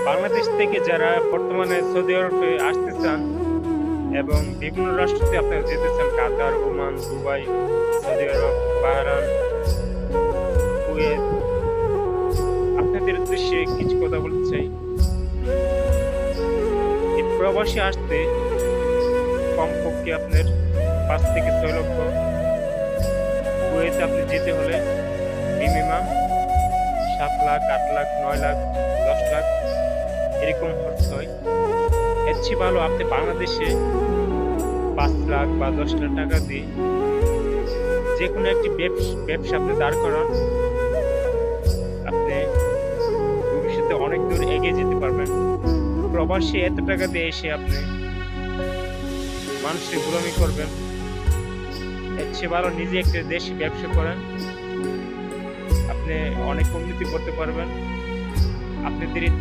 বাংলাদেশ থেকে যারা বর্তমানে সৌদি আরবে আসতে চান এবং বিভিন্ন রাষ্ট্রতে আপনারা যেতে চান, কাতার, ওমান, দুবাই, সৌদি আরব, বাহরাইন, কুয়েত, আপনাদের উদ্দেশ্যে কিছু কথা বলতে চাই। এই প্রবাসী আসতে কমপক্ষে আপনার ৫ থেকে ৬ লক্ষ, কুয়েতে আপনি যেতে হলে মিনিমাম ৭ লাখ, ৮ লাখ, ৯ লাখ, ১০ লাখ এরকম খরচ হয়। এর চেয়ে ভালো আপনি বাংলাদেশে ৫ লাখ বা ১০ লাখ টাকা দিয়ে যেকোনো একটি ব্যবসা আপনি দাঁড় করান, আপনি ভবিষ্যতে অনেক দূর এগিয়ে যেতে পারবেন। প্রবাসী এত টাকা দিয়ে এসে আপনি মানুষের গোলামি করবেন, এর চেয়ে ভালো নিজে একটা দেশি ব্যবসা করেন, আপনি অনেক উন্নতি করতে পারবেন। আপনাদের